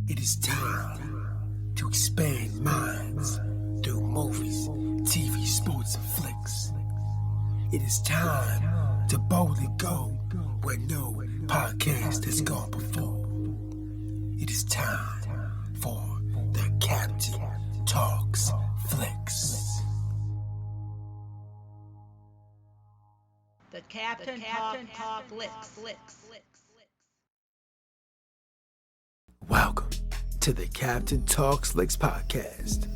It is time to expand minds through movies, TV, sports, and flicks. It is time to boldly go where no podcast has gone before. It is time for the Captain Talks Flicks. The Captain Talk Flicks. Welcome to the Captain Talks Flicks podcast.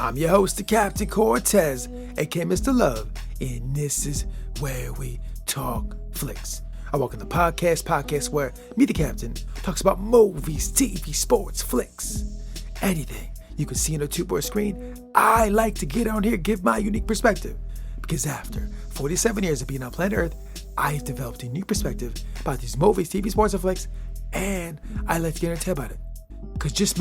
I'm your host, the Captain Cortez, aka Mr. Love, and this is where we talk flicks. I welcome the podcast where me, the Captain, talks about movies, TV, sports, flicks, anything you can see on a two-board screen. I like to get on here, give my unique perspective, because after 47 years of being on planet Earth, I've developed a unique perspective about these movies, TV, sports, and flicks, and I like to get on tell about it. Because just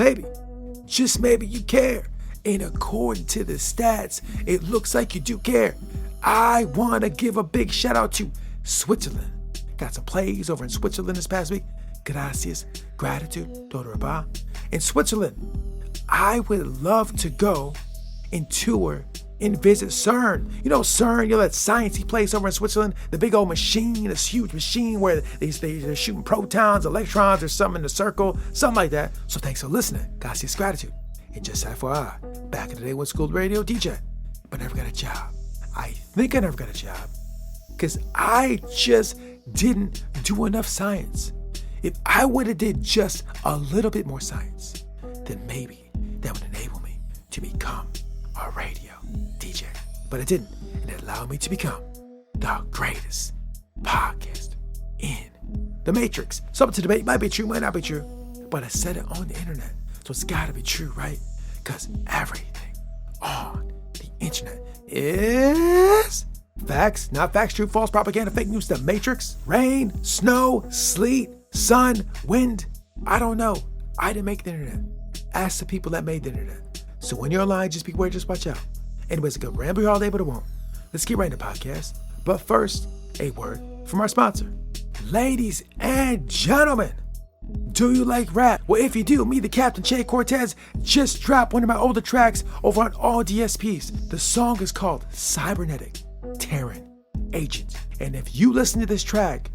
maybe you care. And according to the stats, it looks like you do care. I want to give a big shout out to Switzerland. Got some plays over in Switzerland this past week. Gracias, gratitude, Dodoraba. In Switzerland, I would love to go and tour and visit CERN. You know CERN, that sciencey place over in Switzerland, the big old machine, this huge machine where they're shooting protons, electrons, or something in a circle, something like that. So thanks for listening. Gracias, gratitude. And just FYI, back in the day when school radio DJ, but never got a job. I think I never got a job because I just didn't do enough science. If I would have did just a little bit more science, then maybe that would enable me to become a radio DJ. But it didn't, and it allowed me to become the greatest podcast in the Matrix. Something to debate, might be true, might not be true, but I said it on the internet, so it's gotta be true, right? Because everything on the internet is facts, not facts, true, false, propaganda, fake news, the Matrix, rain, snow, sleet, sun, wind. I don't know. I didn't make the internet. Ask the people that made the internet. So when you're online, just beware, just watch out. Anyways, a good ramble here all day, but it won't. Let's get right into the podcast. But first, a word from our sponsor. Ladies and gentlemen, do you like rap? Well, if you do, me, the Captain Che Cortez, just dropped one of my older tracks over on all DSPs. The song is called Cybernetic Terran Agent. And if you listen to this track,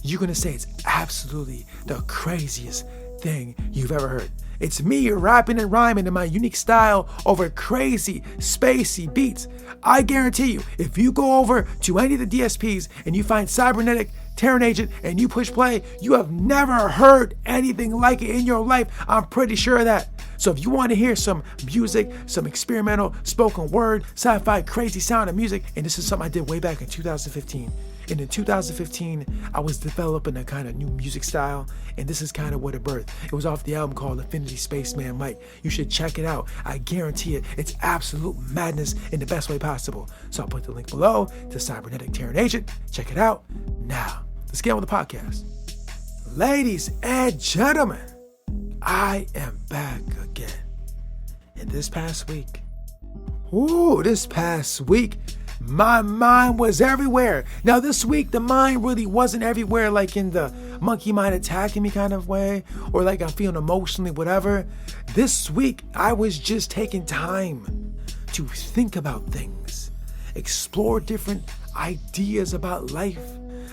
you're gonna say it's absolutely the craziest thing you've ever heard. It's me rapping and rhyming in my unique style over crazy, spacey beats. I guarantee you, if you go over to any of the DSPs and you find Cybernetic Terran Agent and you push play, you have never heard anything like it in your life. I'm pretty sure of that. So if you want to hear some music, some experimental spoken word, sci-fi, crazy sound of music, and this is something I did way back in 2015. And in 2015, I was developing a kind of new music style, and this is kind of what it birthed. It was off the album called Infinity Spaceman Mike. You should check it out. I guarantee it. It's absolute madness in the best way possible. So I'll put the link below to Cybernetic Terran Agent. Check it out. Now, let's get on with the podcast. Ladies and gentlemen, I am back again. And this past week, my mind was everywhere. Now this week, the mind really wasn't everywhere like in the monkey mind attacking me kind of way, or like I'm feeling emotionally, whatever. This week, I was just taking time to think about things, explore different ideas about life.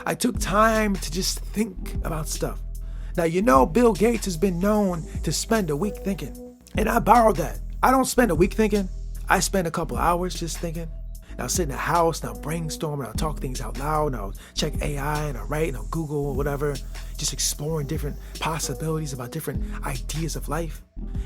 I took time to just think about stuff. Now, Bill Gates has been known to spend a week thinking, and I borrowed that. I don't spend a week thinking. I spend a couple hours just thinking. And I'll sit in the house and I'll brainstorm and I'll talk things out loud and I'll check AI and I'll write and I'll Google or whatever, just exploring different possibilities about different ideas of life.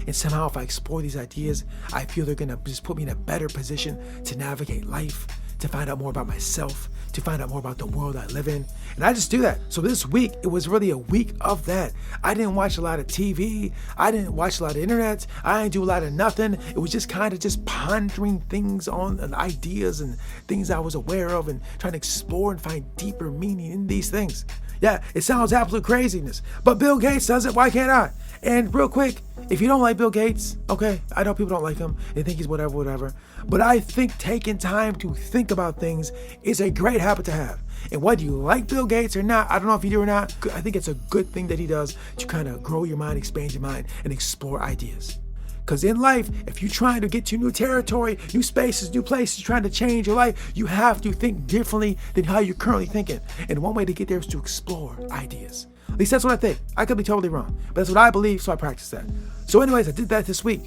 And somehow if I explore these ideas, I feel they're gonna just put me in a better position to navigate life, to find out more about myself, to find out more about the world I live in. And I just do that. So this week, it was really a week of that. I didn't watch a lot of TV. I didn't watch a lot of internet. I didn't do a lot of nothing. It was just kind of just pondering things on and ideas and things I was aware of and trying to explore and find deeper meaning in these things. Yeah, it sounds absolute craziness, but Bill Gates does it. Why can't I? And real quick, if you don't like Bill Gates, okay, I know people don't like him. They think he's whatever. But I think taking time to think about things is a great habit to have. And whether you like Bill Gates or not, I don't know if you do or not, I think it's a good thing that he does to kind of grow your mind, expand your mind, and explore ideas. Because in life, if you're trying to get to new territory, new spaces, new places, trying to change your life, you have to think differently than how you're currently thinking. And one way to get there is to explore ideas. At least that's what I think. I could be totally wrong, but that's what I believe, so I practice that. So anyways, I did that this week.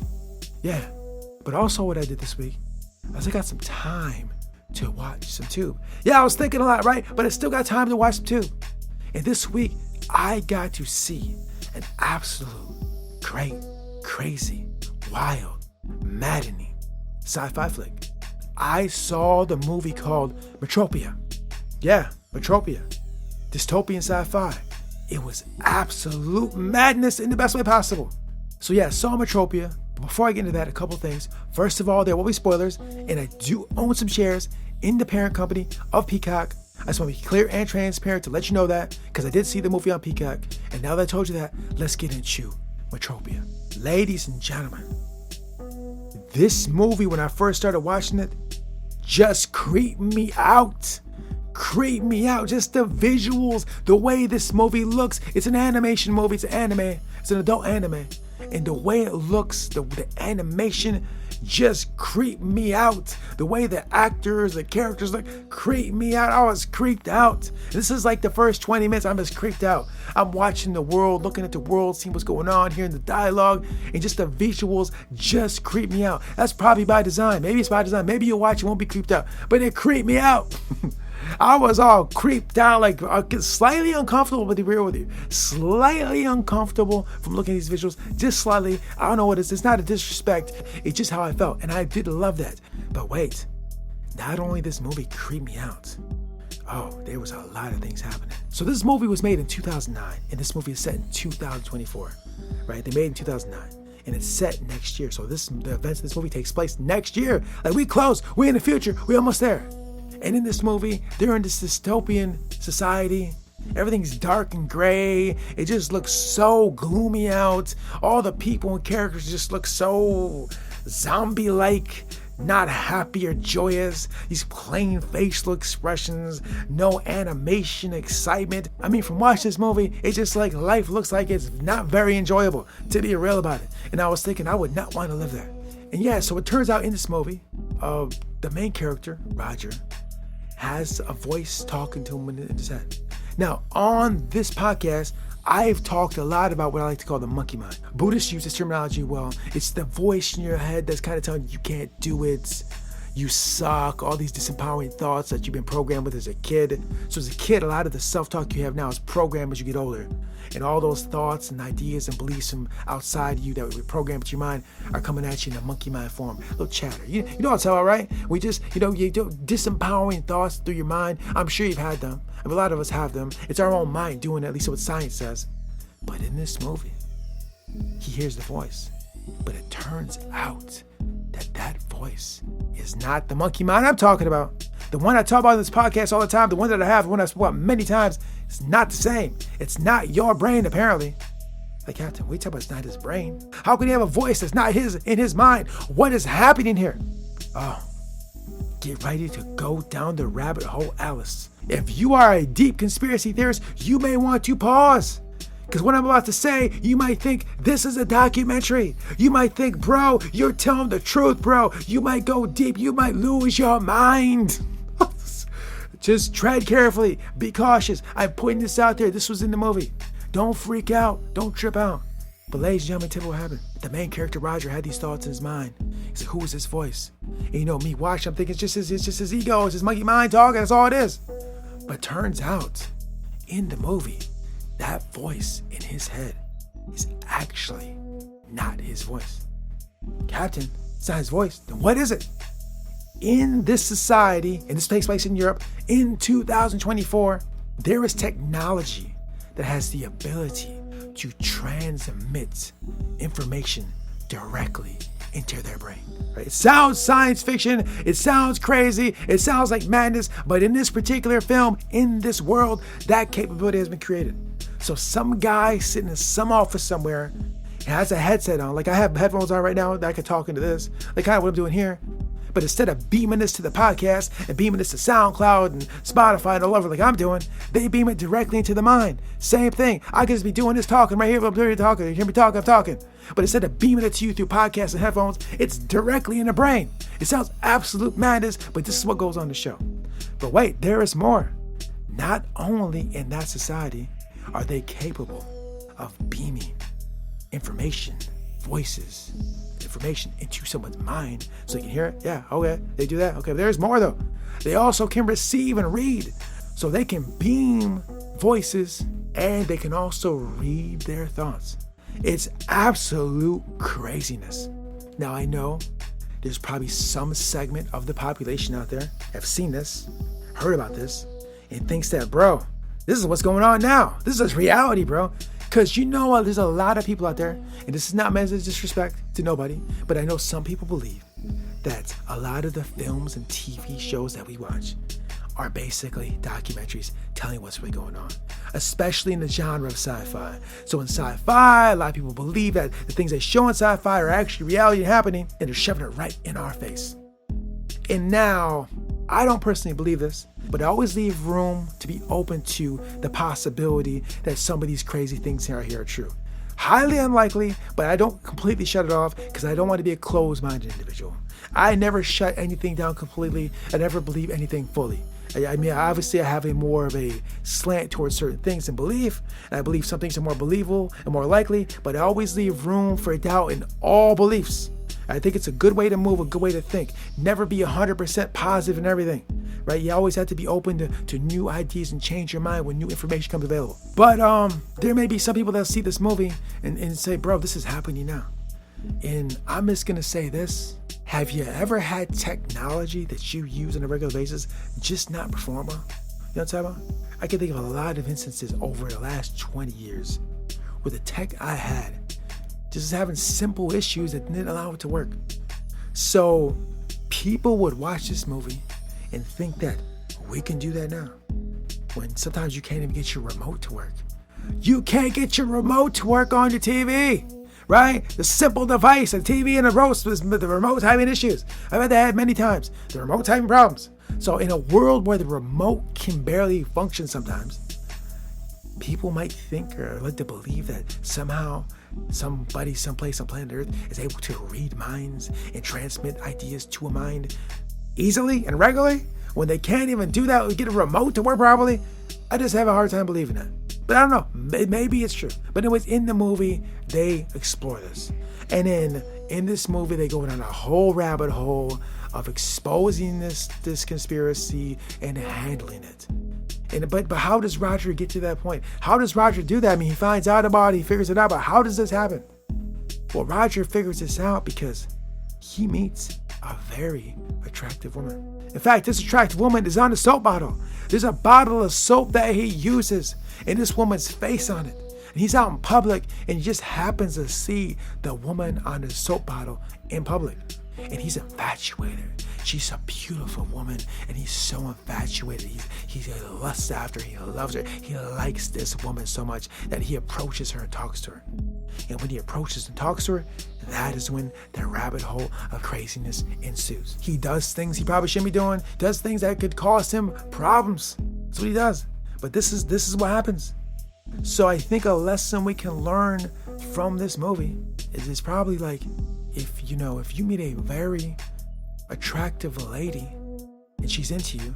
Yeah. But also what I did this week is I got some time to watch some Tube. Yeah, I was thinking a lot, right? But I still got time to watch some Tube. And this week, I got to see an absolute great, crazy, wild, maddening sci-fi flick. I saw the movie called Metropia. Yeah, Metropia. Dystopian sci-fi. It was absolute madness in the best way possible. So yeah, I saw Metropia. Before I get into that, a couple things. First of all, there will be spoilers, and I do own some shares in the parent company of Peacock. I just want to be clear and transparent to let you know that, because I did see the movie on Peacock. And now that I told you that, let's get into Metropia. Ladies and gentlemen, this movie, when I first started watching it, just creeped me out. Just the visuals, the way this movie looks. It's an animation movie, it's an anime, it's an adult anime. And the way it looks, the animation just creeped me out. The way the actors, the characters look, creeped me out. I was creeped out. This is like the first 20 minutes, I'm just creeped out. I'm watching the world, looking at the world, seeing what's going on, hearing the dialogue, and just the visuals just creep me out. That's probably by design. Maybe it's by design. Maybe you'll watch, you won't be creeped out. But it creeped me out. I was all creeped out, like slightly uncomfortable, to be real with you. Slightly uncomfortable from looking at these visuals. Just slightly. I don't know what it is. It's not a disrespect. It's just how I felt. And I did love that. But wait. Not only this movie creeped me out. Oh, there was a lot of things happening. So this movie was made in 2009. And this movie is set in 2024. Right? They made it in 2009. And it's set next year. So the events of this movie takes place next year. Like, we close. We in the future. We almost there. And in this movie, they're in this dystopian society. Everything's dark and gray. It just looks so gloomy out. All the people and characters just look so zombie-like, not happy or joyous. These plain facial expressions, no animation, excitement. I mean, from watching this movie, it's just like life looks like it's not very enjoyable, to be real about it. And I was thinking I would not want to live there. And yeah, so it turns out in this movie, the main character, Roger, has a voice talking to him in his head. Now, on this podcast, I've talked a lot about what I like to call the monkey mind. Buddhists use this terminology well. It's the voice in your head that's kind of telling you can't do it, you suck, all these disempowering thoughts that you've been programmed with as a kid. So as a kid, a lot of the self-talk you have now is programmed as you get older. And all those thoughts and ideas and beliefs from outside you that were programmed into your mind are coming at you in a monkey mind form. A little chatter. You know what I'm talking about, right? We just, you do disempowering thoughts through your mind. I'm sure you've had them. I mean, a lot of us have them. It's our own mind doing it, at least what science says. But in this movie, he hears the voice. But it turns out that voice is not the monkey mind I'm talking about. The one I talk about in this podcast all the time, the one that I have, the one I've spoken about many times, it's not the same. It's not your brain, apparently. Like, Captain, we talk about it's not his brain. How can he have a voice that's not in his mind? What is happening here? Oh, get ready to go down the rabbit hole, Alice. If you are a deep conspiracy theorist, you may want to pause. Because what I'm about to say, you might think this is a documentary. You might think, bro, you're telling the truth, bro. You might go deep. You might lose your mind. Just tread carefully. Be cautious. I'm putting this out there. This was in the movie. Don't freak out. Don't trip out. But ladies and gentlemen, tell me what happened. The main character, Roger, had these thoughts in his mind. He's like, who is this voice? And me watching, I'm thinking it's just his ego. It's his monkey mind talking. That's all it is. But turns out, in the movie, that voice in his head is actually not his voice. Captain, it's not his voice. Then what is it? In this society, and this takes place in Europe, in 2024, there is technology that has the ability to transmit information directly into their brain. Right? It sounds science fiction, it sounds crazy, it sounds like madness, but in this particular film, in this world, that capability has been created. So some guy sitting in some office somewhere, It has a headset on. Like I have headphones on right now that I can talk into this. Like kind of what I'm doing here. But instead of beaming this to the podcast and beaming this to SoundCloud and Spotify and all over like I'm doing, they beam it directly into the mind. Same thing. I could just be doing this talking right here. I'm doing talking. You hear me talking, I'm talking. But instead of beaming it to you through podcasts and headphones, it's directly in the brain. It sounds absolute madness, but this is what goes on the show. But wait, there is more. Not only in that society are they capable of beaming information, voices, information into someone's mind so you can hear it. Yeah, okay, they do that. Okay, but there's more though. They also can receive and read. So they can beam voices and they can also read their thoughts. It's absolute craziness. Now I know there's probably some segment of the population out there have seen this, heard about this, and thinks that, bro, this is what's going on now. This is reality, bro. Because you know there's a lot of people out there, and this is not meant as disrespect to nobody, but I know some people believe that a lot of the films and TV shows that we watch are basically documentaries telling what's really going on, especially in the genre of sci-fi. So in sci-fi, a lot of people believe that the things they show in sci-fi are actually reality and happening, and they're shoving it right in our face. And now, I don't personally believe this, but I always leave room to be open to the possibility that some of these crazy things here are true. Highly unlikely, but I don't completely shut it off because I don't want to be a closed-minded individual. I never shut anything down completely. I never believe anything fully. I mean, obviously I have more of a slant towards certain things and belief, and I believe some things are more believable and more likely, but I always leave room for doubt in all beliefs. I think it's a good way to move, a good way to think. Never be 100% positive in everything, right? You always have to be open to new ideas and change your mind when new information comes available. But there may be some people that see this movie and say, bro, this is happening now. And I'm just going to say this. Have you ever had technology that you use on a regular basis just not perform well? You know what I'm talking about? I can think of a lot of instances over the last 20 years where the tech I had just having simple issues that didn't allow it to work. So people would watch this movie and think that we can do that now. When sometimes you can't even get your remote to work. You can't get your remote to work on your TV, right? The simple device, the TV and the remote's having issues. I've had that many times. The remote's having problems. So in a world where the remote can barely function sometimes, people might think or like to believe that somehow somebody, someplace on planet Earth is able to read minds and transmit ideas to a mind easily and regularly when they can't even do that or get a remote to work properly. I just have a hard time believing that. But I don't know, maybe it's true. But anyways, in the movie, they explore this. And then in this movie, they go down a whole rabbit hole of exposing this conspiracy and handling it. But how does Roger get to that point? How does Roger do that? I mean, he finds out about it, he figures it out, but how does this happen? Well, Roger figures this out because he meets a very attractive woman. In fact, this attractive woman is on a soap bottle. There's a bottle of soap that he uses and this woman's face on it. And he's out in public and he just happens to see the woman on the soap bottle in public. And he's infatuated. She's a beautiful woman and he's so infatuated. He lusts after her, he loves her. He likes this woman so much that he approaches her and talks to her. And when he approaches and talks to her, that is when the rabbit hole of craziness ensues. He does things he probably shouldn't be doing, does things that could cause him problems. That's what he does. But this is what happens. So I think a lesson we can learn from this movie is probably like, if you meet a very attractive lady and she's into you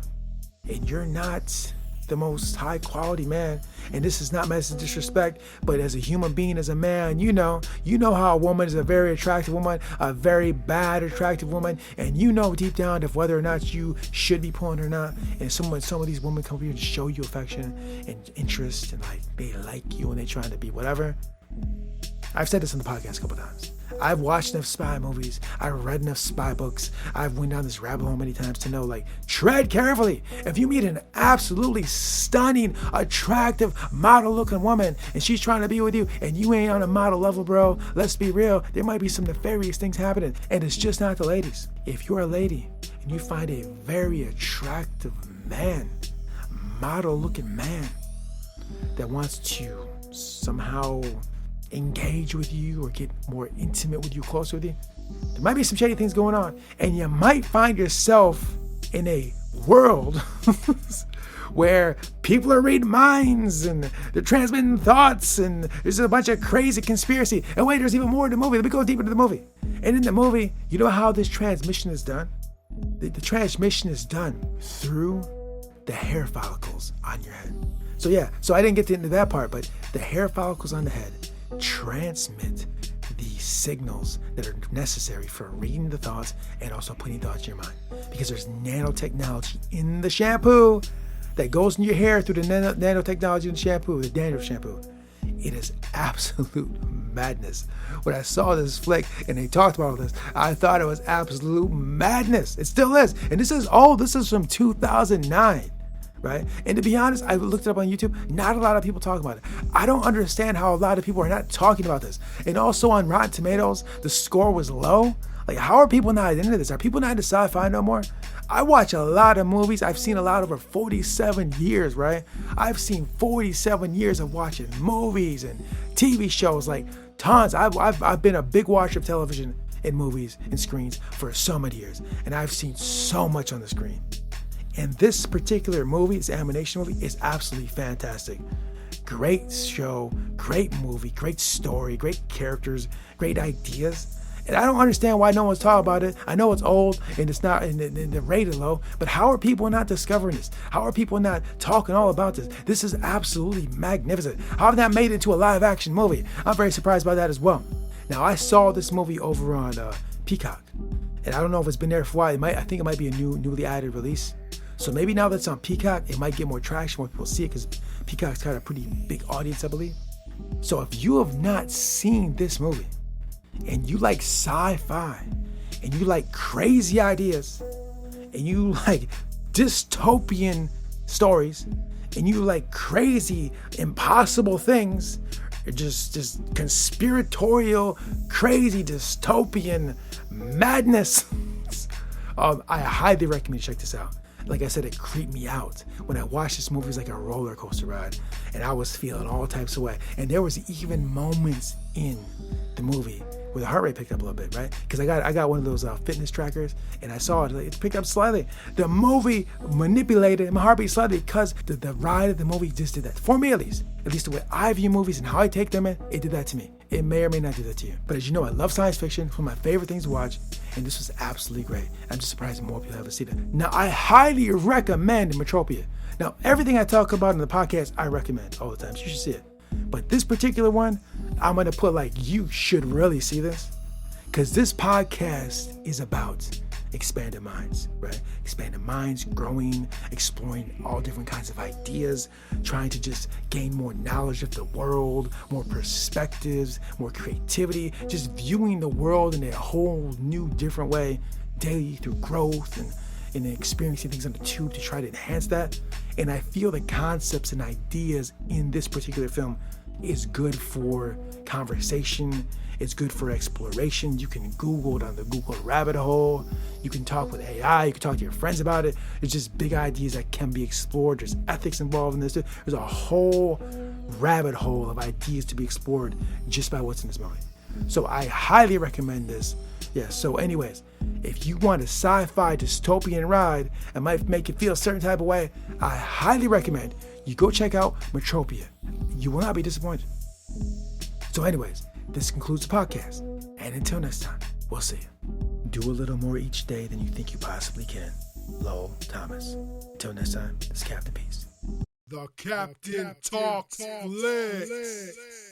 and you're not the most high quality man, and this is not meant as disrespect, but as a human being, as a man, you know how a woman is a very attractive woman, a very bad attractive woman, and you know deep down if whether or not you should be pulling or not. And some of these women come here and show you affection and interest and like they like you and they trying to be whatever. I've said this on the podcast a couple times. I've watched enough spy movies. I've read enough spy books. I've went down this rabbit hole many times to know, like, tread carefully. If you meet an absolutely stunning, attractive, model-looking woman and she's trying to be with you and you ain't on a model level, bro, let's be real, there might be some nefarious things happening. And it's just not the ladies. If you're a lady and you find a very attractive man, model-looking man that wants to somehow engage with you or get more intimate with you, closer with you, there might be some shady things going on. And you might find yourself in a world where people are reading minds and they're transmitting thoughts and there's a bunch of crazy conspiracy. And wait, there's even more in the movie. Let me go deeper into the movie. And in the movie, you know how this transmission is done? The transmission is done through the hair follicles on your head. So I didn't get into that part, but the hair follicles on the head transmit the signals that are necessary for reading the thoughts and also putting thoughts in your mind. Because there's nanotechnology in the shampoo that goes in your hair through the nanotechnology in the shampoo, the dandruff shampoo. It is absolute madness. When I saw this flick and they talked about all this, I thought it was absolute madness. It still is. And this is from 2009. Right? And to be honest, I looked it up on YouTube. Not a lot of people talk about it. I don't understand how a lot of people are not talking about this. And also on Rotten Tomatoes, the score was low. Like, how are people not into this? Are people not into sci-fi no more? I watch a lot of movies. I've seen a lot over 47 years, right? I've seen 47 years of watching movies and TV shows, like tons. I've been a big watcher of television and movies and screens for so many years. And I've seen so much on the screen. And this particular movie, this animation movie, is absolutely fantastic. Great show, great movie, great story, great characters, great ideas. And I don't understand why no one's talking about it. I know it's old and it's not, and the rated low, but how are people not discovering this? How are people not talking all about this? This is absolutely magnificent. How have that made it into a live action movie? I'm very surprised by that as well. Now, I saw this movie over on Peacock, and I don't know if it's been there for a while. I think it might be a newly added release. So maybe now that it's on Peacock, it might get more traction, more people see it, because Peacock's got a pretty big audience, I believe. So if you have not seen this movie, and you like sci-fi, and you like crazy ideas, and you like dystopian stories, and you like crazy, impossible things, just conspiratorial, crazy, dystopian madness, I highly recommend you check this out. Like I said, it creeped me out. When I watched this movie, it was like a roller coaster ride, and I was feeling all types of way. And there was even moments in the movie where the heart rate picked up a little bit, right? Because I got one of those fitness trackers, and I saw it picked up slightly. The movie manipulated my heartbeat slightly because the ride of the movie just did that. For me, at least the way I view movies and how I take them in, it did that to me. It may or may not do that to you. But as you know, I love science fiction. It's one of my favorite things to watch, and this was absolutely great. I'm just surprised more people haven't seen it. Now, I highly recommend Metropia. Now, everything I talk about in the podcast, I recommend all the time. So you should see it. But this particular one, I'm going to put like, you should really see this, because this podcast is about expanded minds, right? Expanded minds, growing, exploring all different kinds of ideas, trying to just gain more knowledge of the world, more perspectives, more creativity, just viewing the world in a whole new, different way daily through growth and experiencing things on the tube to try to enhance that. And I feel the concepts and ideas in this particular film is good for conversation. It's good for exploration. You can Google it on the Google rabbit hole. You can talk with AI. You can talk to your friends about it. It's just big ideas that can be explored. There's ethics involved in this. There's a whole rabbit hole of ideas to be explored just by what's in this movie. So I highly recommend this. Yeah, so anyways, if you want a sci-fi dystopian ride and might make you feel a certain type of way, I highly recommend you go check out Metropia. You will not be disappointed. So anyways, this concludes the podcast. And until next time, we'll see you. Do a little more each day than you think you possibly can. Lowell Thomas. Until next time, this is Captain Peace. The Captain Talks Flicks.